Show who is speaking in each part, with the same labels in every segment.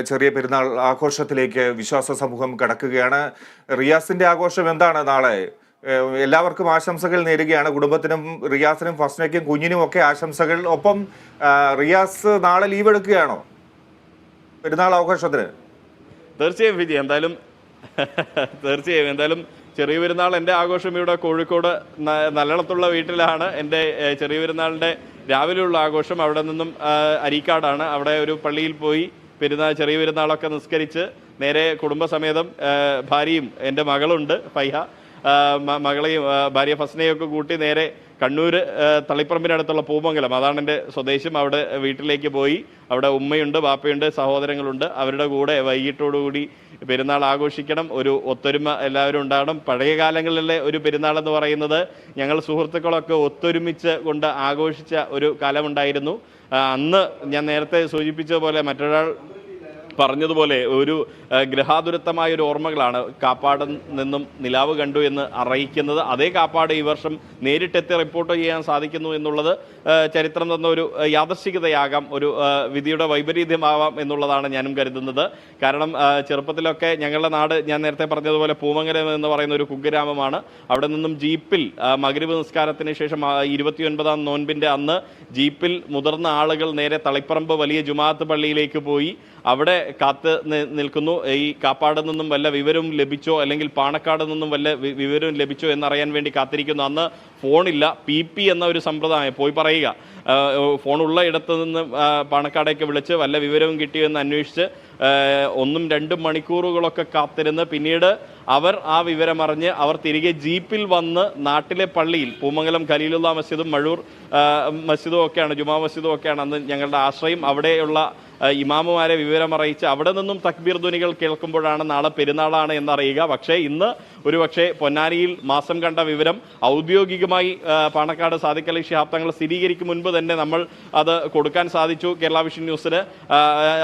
Speaker 1: ചെറിയ പെരുന്നാൾ ആഘോഷത്തിലേക്ക് വിശ്വാസ സമൂഹം കടക്കുകയാണ്. റിയാസിന്റെ ആഘോഷം എന്താണ് നാളെ? എല്ലാവർക്കും ആശംസകൾ നേരുകയാണ്. കുടുംബത്തിനും റിയാസിനും ഫസ്നയ്ക്കും കുഞ്ഞിനും ഒക്കെ ആശംസകൾ. ഒപ്പം റിയാസ് നാളെ ലീവ് എടുക്കുകയാണോ പെരുന്നാൾ ആഘോഷത്തിന്?
Speaker 2: തീർച്ചയായും വിജയ്, എന്തായാലും ചെറിയ പെരുന്നാൾ എൻ്റെ ആഘോഷം ഇവിടെ കോഴിക്കോട് നല്ലളത്തുള്ള വീട്ടിലാണ്. എൻ്റെ ചെറിയ പെരുന്നാളിൻ്റെ രാവിലെയുള്ള ആഘോഷം അവിടെ നിന്നും അരീക്കാടാണ്. അവിടെ ഒരു പള്ളിയിൽ പോയി ചെറിയ പെരുന്നാളൊക്കെ നിസ്കരിച്ച് നേരെ കുടുംബസമേതം ഭാര്യയും എൻ്റെ മകളുണ്ട് ഫൈഹ, മകളെയും ഭാര്യ ഫസ്നയൊക്കെ കൂട്ടി നേരെ കണ്ണൂർ തളിപ്പറമ്പിനടുത്തുള്ള പൂമംഗലം, അതാണ് എൻ്റെ സ്വദേശം, അവിടെ വീട്ടിലേക്ക് പോയി. അവിടെ ഉമ്മയുണ്ട്, ബാപ്പയുണ്ട്, സഹോദരങ്ങളുണ്ട്. അവരുടെ കൂടെ വൈകിട്ടോടുകൂടി പെരുന്നാൾ ആഘോഷിക്കണം. ഒരു ഒത്തൊരുമ എല്ലാവരും ഉണ്ടാകണം. പഴയ കാലങ്ങളിലെ ഒരു പെരുന്നാൾ എന്ന് പറയുന്നത് ഞങ്ങൾ സുഹൃത്തുക്കളൊക്കെ ഒത്തൊരുമിച്ച് കൊണ്ട് ആഘോഷിച്ച ഒരു കാലമുണ്ടായിരുന്നു. അന്ന് ഞാൻ നേരത്തെ സൂചിപ്പിച്ചതുപോലെ മറ്റൊരാൾ പറഞ്ഞതുപോലെ ഒരു ഗ്രഹാതുരത്വമായ ഒരു ഓർമ്മകളാണ് കാപ്പാട് നിന്നും നിലാവ് കണ്ടു എന്ന് അറിയിക്കുന്നത്. അതേ കാപ്പാട് ഈ വർഷം നേരിട്ടെത്തി റിപ്പോർട്ട് ചെയ്യാൻ സാധിക്കുന്നു എന്നുള്ളത് ചരിത്രം തന്ന ഒരു യാദൃശ്ചികതയാകാം, ഒരു വിധിയുടെ വൈപരീത്യമാവാം എന്നുള്ളതാണ് ഞാനും കരുതുന്നത്. കാരണം ചെറുപ്പത്തിലൊക്കെ ഞങ്ങളുടെ നാട് ഞാൻ നേരത്തെ പറഞ്ഞതുപോലെ പൂമംഗലം എന്ന് പറയുന്ന ഒരു കുഗ്രാമമാണ്. അവിടെ നിന്നും ജീപ്പിൽ മഗ്രിബ് നിസ്കാരത്തിന് ശേഷം 29-ാം നോൻപിൻ്റെ അന്ന് ജീപ്പിൽ മുതിർന്ന ആളുകൾ നേരെ തളിപ്പറമ്പ് വലിയ ജുമാഅത്ത് പള്ളിയിലേക്ക് പോയി അവിടെ കാത്ത് നിൽക്കുന്നു. ഈ കാപ്പാട് നിന്നും വല്ല വിവരവും ലഭിച്ചോ അല്ലെങ്കിൽ പാണക്കാട് നിന്നും വല്ല വിവരവും ലഭിച്ചോ എന്നറിയാൻ വേണ്ടി കാത്തിരിക്കുന്നു. അന്ന് ഫോണില്ല, PP എന്ന ഒരു സമ്പ്രദായം, പോയി പറയുക, ഫോണുള്ള ഇടത്ത് നിന്ന് പാണക്കാടേക്ക് വിളിച്ച് വല്ല വിവരവും കിട്ടിയോ എന്ന് അന്വേഷിച്ച് 1-2 മണിക്കൂറുകളൊക്കെ കാത്തിരുന്ന് പിന്നീട് അവർ ആ വിവരമറിഞ്ഞ് അവർ തിരികെ ജീപ്പിൽ വന്ന് നാട്ടിലെ പള്ളിയിൽ പൂമംഗലം ഖലീലുല്ലാ മസ്ജിദും മഴൂർ മസ്ജിദും ഒക്കെയാണ്, ജുമാ മസ്ജിദും ഒക്കെയാണ് അന്ന് ഞങ്ങളുടെ ആശ്രയം. അവിടെയുള്ള ഇമാമുമാരെ വിവരമറിയിച്ച് അവിടെ നിന്നും തക്ബീർ ധ്വനികൾ കേൾക്കുമ്പോഴാണ് നാളെ പെരുന്നാളാണ് എന്നറിയുക. പക്ഷേ ഇന്ന് ഒരുപക്ഷെ പൊന്നാനിയിൽ മാസം കണ്ട വിവരം ഔദ്യോഗികമായി പാണക്കാട് സാദിഖ് അലി ശിഹാബ് തങ്ങൾ സ്ഥിരീകരിക്കും മുൻപ് തന്നെ നമ്മൾ അത് കൊടുക്കാൻ സാധിച്ചു കേരള വിഷൻ ന്യൂസിന്.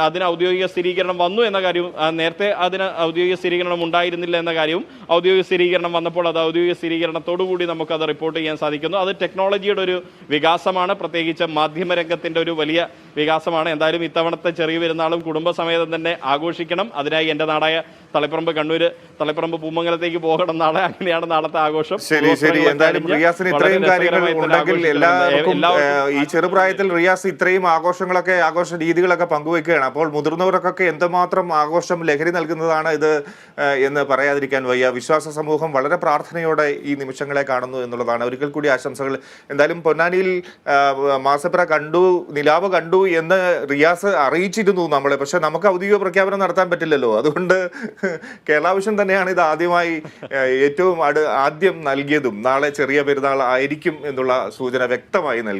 Speaker 2: അതിന് ഔദ്യോഗിക സ്ഥിരീകരണം വന്നു എന്ന കാര്യവും, നേരത്തെ അതിന് ഔദ്യോഗിക സ്ഥിരീകരണം ഉണ്ടായിരുന്നില്ല എന്ന കാര്യവും ഔദ്യോഗിക സ്ഥിരീകരണം വന്നപ്പോൾ അത് ഔദ്യോഗിക സ്ഥിരീകരണത്തോടുകൂടി നമുക്കത് റിപ്പോർട്ട് ചെയ്യാൻ സാധിക്കുന്നു. അത് ടെക്നോളജിയുടെ ഒരു വികാസമാണ്, പ്രത്യേകിച്ച് മാധ്യമരംഗത്തിൻ്റെ ഒരു വലിയ വികാസമാണ്. എന്തായാലും ഇത്തവണത്തെ ചെറിയ പെരുന്നാളും കുടുംബസമേതം തന്നെ ആഘോഷിക്കണം. അതിനായി എൻ്റെ നാടായ തളിപ്പറമ്പ് തളിപ്പറമ്പ് പൂമംഗലത്തേക്ക് പോകണം നാളെ. അങ്ങനെയാണ് നാളത്തെ ആഘോഷം.
Speaker 1: ശരി. എന്തായാലും റിയാസിന് ഇത്രയും കാര്യങ്ങൾ ഉണ്ടെങ്കിൽ എല്ലാവർക്കും ഈ ചെറുപ്രായത്തിൽ റിയാസ് ഇത്രയും ആഘോഷ രീതികളൊക്കെ പങ്കുവെക്കുകയാണ്. അപ്പോൾ മുതിർന്നവർക്കൊക്കെ എന്തുമാത്രം ആഘോഷം ലഹരി നൽകുന്നതാണ് ഇത് എന്ന് പറയാതിരിക്കാൻ വയ്യ. വിശ്വാസ സമൂഹം വളരെ പ്രാർത്ഥനയോടെ ഈ നിമിഷങ്ങളെ കാണുന്നു എന്നുള്ളതാണ്. ഒരിക്കൽ കൂടി ആശംസകൾ. എന്തായാലും പൊന്നാനിയിൽ മാസപ്ര കണ്ടു, നിലാവ് കണ്ടു എന്ന് റിയാസ് അറിയിച്ചിരുന്നു നമ്മളെ. പക്ഷെ നമുക്ക് ഔദ്യോഗിക പ്രഖ്യാപനം നടത്താൻ പറ്റില്ലല്ലോ. അതുകൊണ്ട് കേരള വിഷൻ തന്നെയാണ് ഇത് ആദ്യമായി ആദ്യം നൽകിയതും നാളെ ചെറിയ പെരുന്നാൾ ആയിരിക്കും എന്നുള്ള സൂചന വ്യക്തമായി നൽകി.